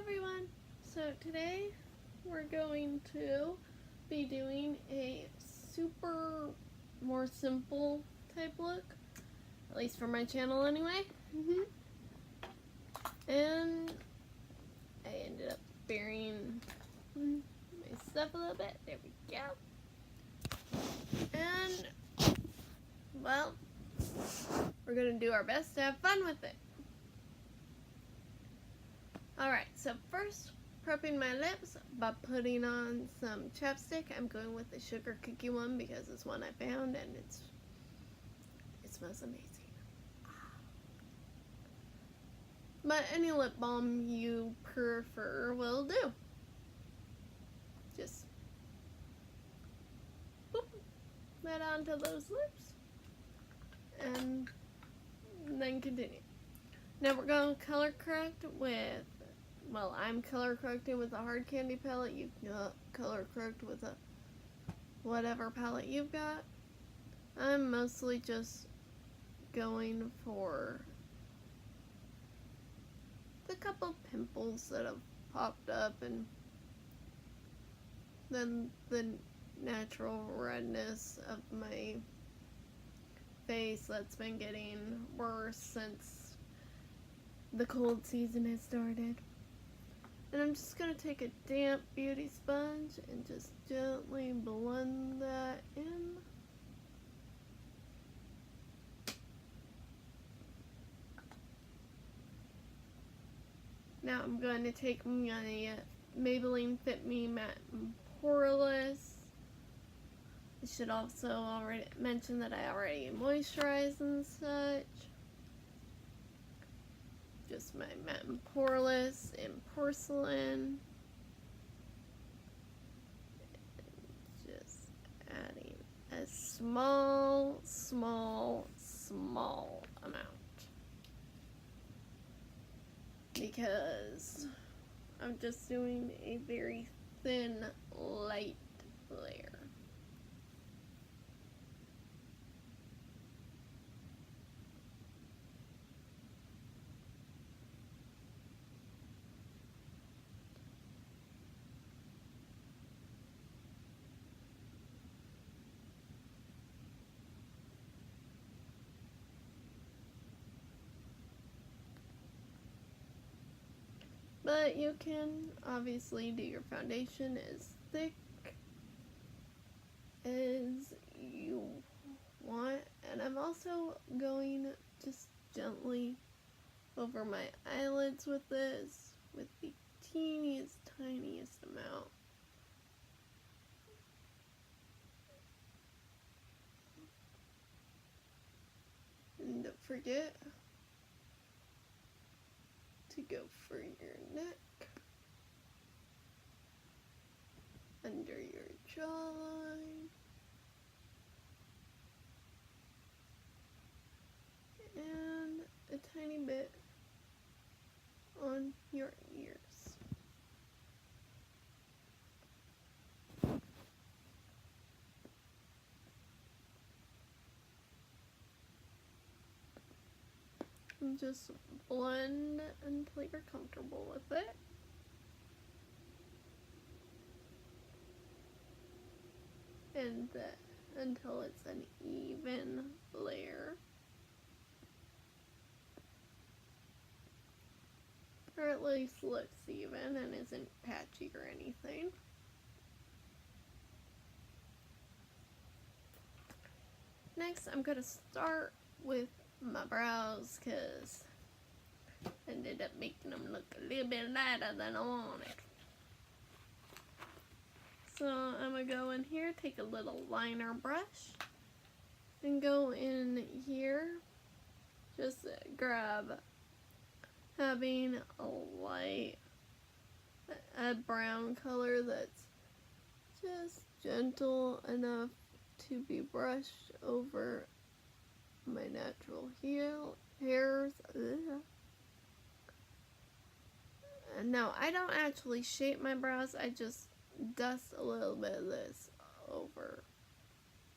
everyone! So today we're going to be doing a super more simple type look, at least for my channel anyway. And I ended up burying my stuff a little bit. There we go. And well, we're gonna do our best to have fun with it. Alright, so first, prepping my lips by putting on some chapstick. I'm going with the sugar cookie one because it's one I found and it smells amazing. But any lip balm you prefer will do. Just boop that onto those lips and then continue. Now we're going to color correct with, well, I'm color correcting with a hard candy palette. You can color correct with a whatever palette you've got. I'm mostly just going for the couple pimples that have popped up and then the natural redness of my face that's been getting worse since the cold season has started. And I'm just going to take a damp beauty sponge and just gently blend that in. Now I'm going to take my Maybelline Fit Me Matte Poreless. I should also already mention that I already moisturize and such. Just my matte and poreless in porcelain. And just adding a small amount. Because I'm just doing a very thin, light layer. But you can obviously do your foundation as thick as you want. And I'm also going just gently over my eyelids with this, with the teeniest, tiniest amount. And don't forget to go for your neck, under your jawline, and a tiny bit on your ears. And just blend until you're comfortable with it. And until it's an even layer. Or at least looks even and isn't patchy or anything. Next, I'm going to start with my brows because I ended up making them look a little bit lighter than I wanted. So I'm going to go in here, take a little liner brush, and go in here, just grab having a brown color that's just gentle enough to be brushed over my natural hairs. Ugh. And no, I don't actually shape my brows, I just dust a little bit of this over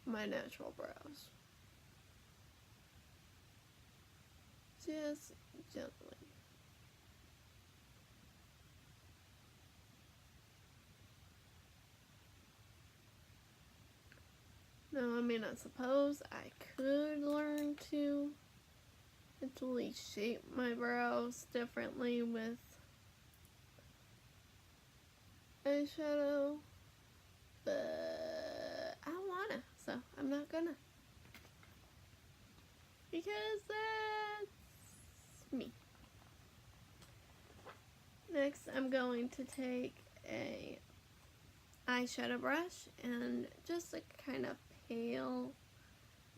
my natural brows. Just gently. Now, I mean, I suppose I could learn to actually shape my brows differently with eyeshadow, but I don't wanna, so I'm not gonna. Because that's me. Next, I'm going to take a eyeshadow brush and just a kind of pale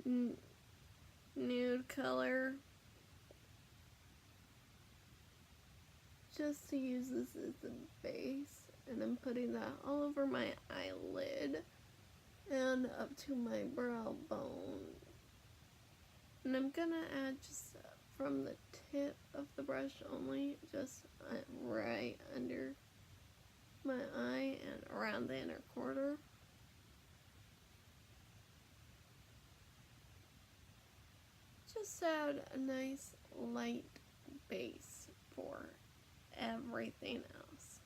nude color, just to use this as the base, and I'm putting that all over my eyelid and up to my brow bone. And I'm gonna add just from the tip of the brush only, just right under my eye and around the inner corner. Just add a nice light base for everything else.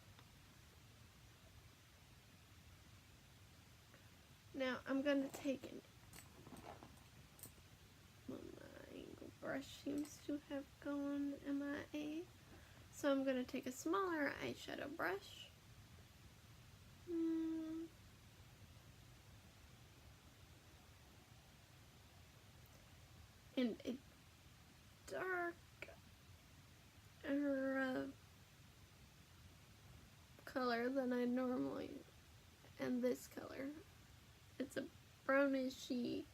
Now I'm going to take an, well, my brush seems to have gone MIA, so I'm going to take a smaller eyeshadow brush. And a dark color than I normally, and this color. It's a brownishy,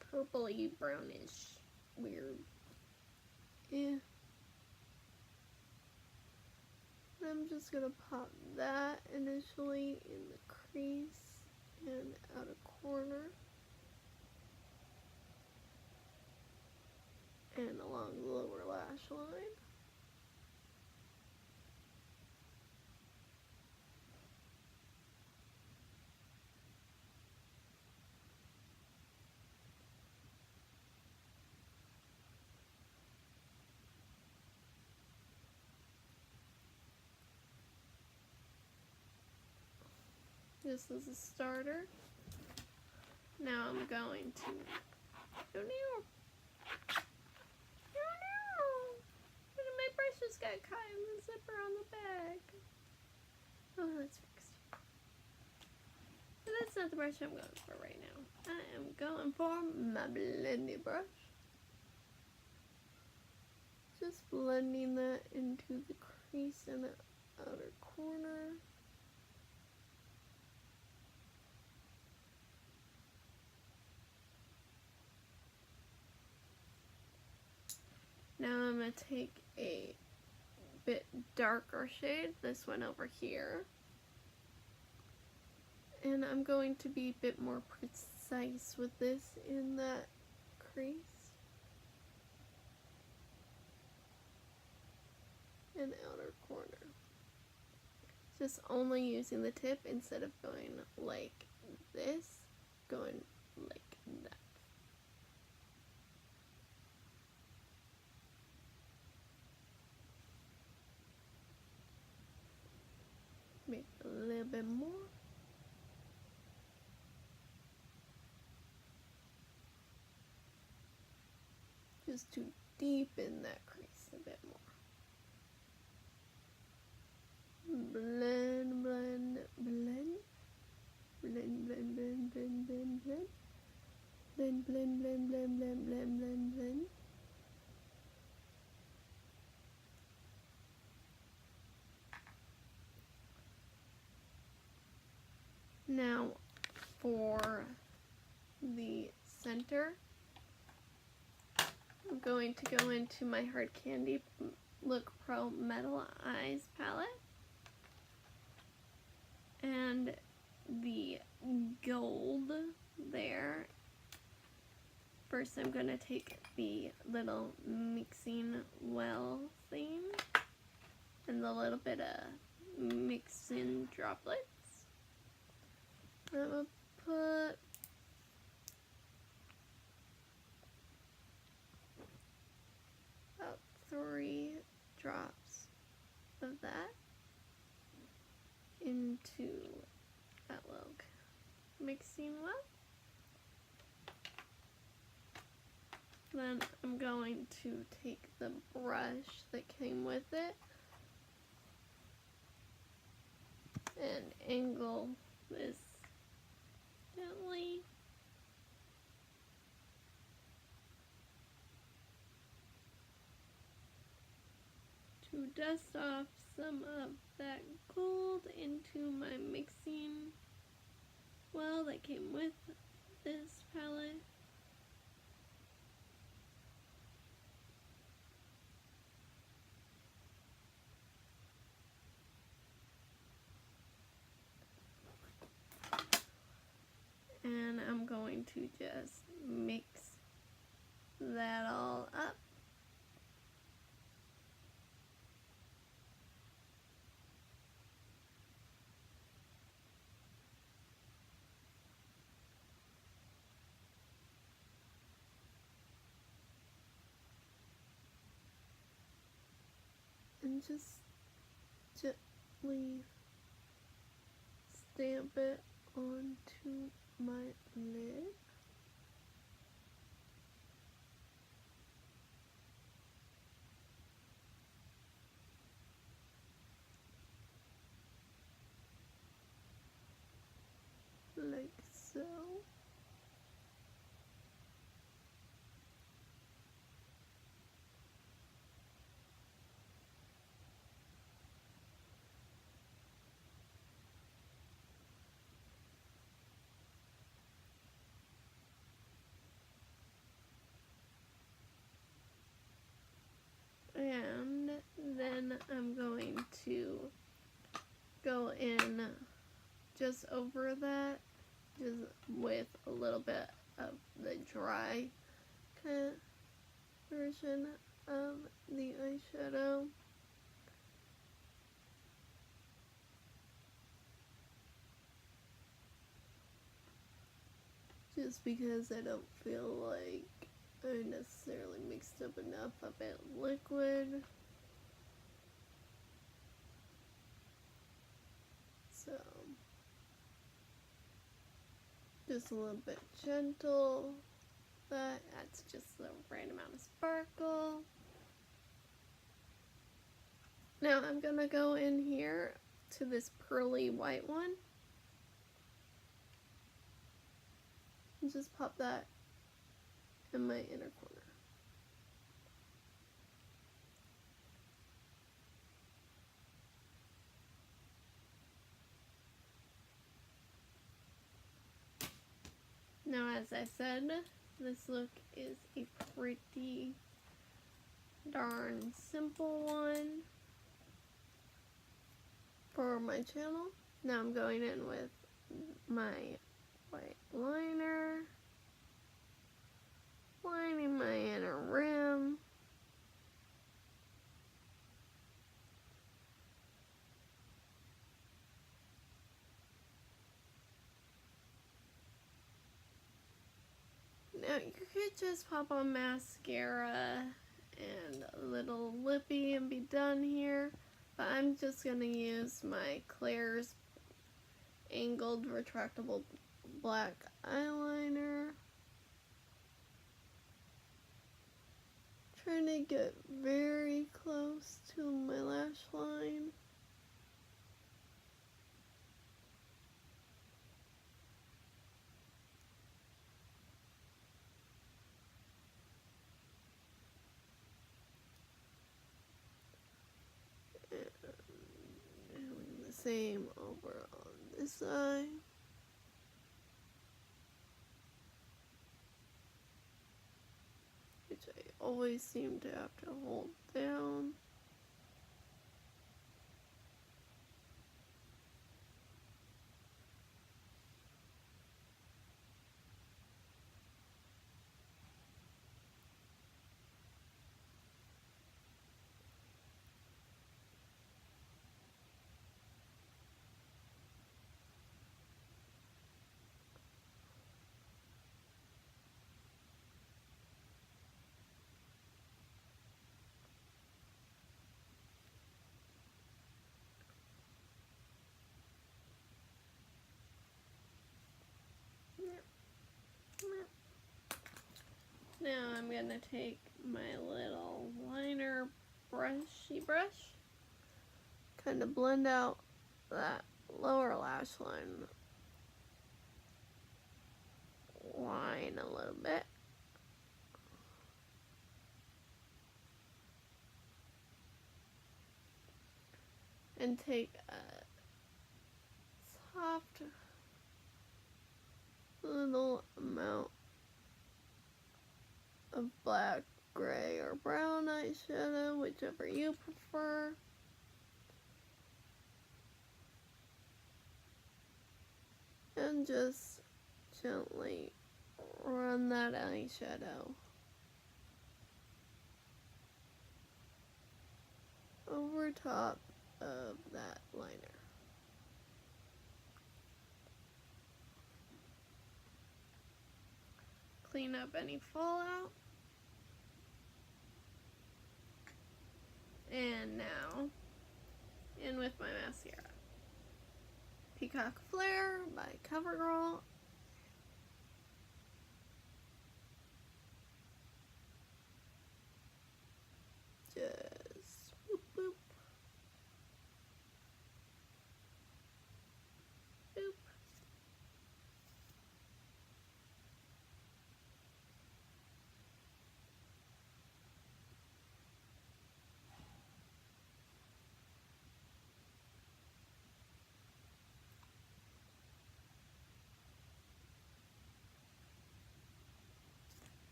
purpley brownish, weird. Yeah. I'm just gonna pop that initially in the crease and outer corner and along the lower lash line. This is a starter. Now I'm going to my brush just got caught in the zipper on the back. Oh, that's fixed. But that's not the brush I'm going for right now. I am going for my blending brush. Just blending that into the crease in the outer corner. Now I'm going to take a bit darker shade, this one over here, and I'm going to be a bit more precise with this in that crease and outer corner. Just only using the tip instead of going like this, going like that. Make a little bit more. Just to deepen that crease a bit more. Blend, blend, blend. Blend, blend, blend, blend, blend, blend. Blend, blend, blend, blend, blend, blend, blend, blend. Now for the center, I'm going to go into my Hard Candy Look Pro Metal Eyes palette, and the gold there. First I'm going to take the little mixing well thing and the little bit of mixing droplets. I'm going to put about 3 drops of that into that little mixing well. then I'm going to take the brush that came with it and angle this gently. To dust off some of that gold into my mixing well that came with this palette. And I'm going to just mix that all up. And just gently stamp it onto my lid. Like so. And then I'm going to go in just over that, just with a little bit of the dry kind of version of the eyeshadow. Just because I don't feel like I necessarily mixed up enough of it liquid. So, just a little bit gentle, but that's just the right amount of sparkle. Now I'm gonna go in here to this pearly white one and just pop that in my inner corner. Now, as I said, this look is a pretty darn simple one for my channel. Now I'm going in with my white liner, lining my inner rim. Now you could just pop on mascara and a little lippy and be done here, but I'm just going to use my Claire's angled retractable black eyeliner. Trying to get very close to my lash line. Doing the same over on this side. Which I always seem to have to hold down. Now I'm going to take my little liner brushy brush, kind of blend out that lower lash line a little bit. And take a soft little amount of black, gray, or brown eyeshadow, whichever you prefer. And just gently run that eyeshadow over top of that liner. Clean up any fallout. And now, in with my mascara. Peacock Flare by CoverGirl. Just boop boop. Boop.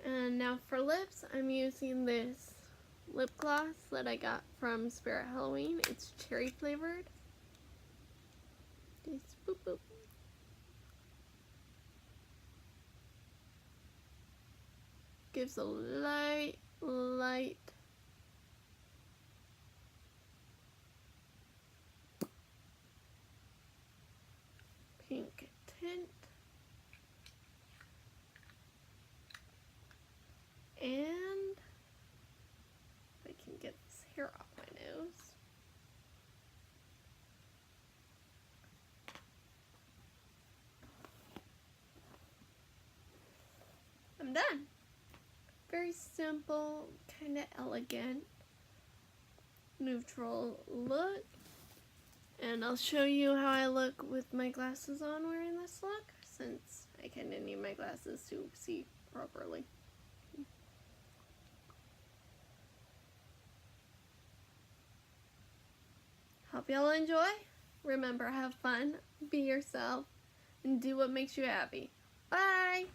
And now for lips, I'm using this lip gloss that I got from Spirit Halloween. It's cherry flavored. Just boop boop. Gives a light pink tint. And I can get this hair off my nose. I'm done. Very simple, kind of elegant, neutral look. And I'll show you how I look with my glasses on wearing this look, since I kind of need my glasses to see properly. Hope y'all enjoy. Remember, have fun, be yourself, and do what makes you happy. Bye!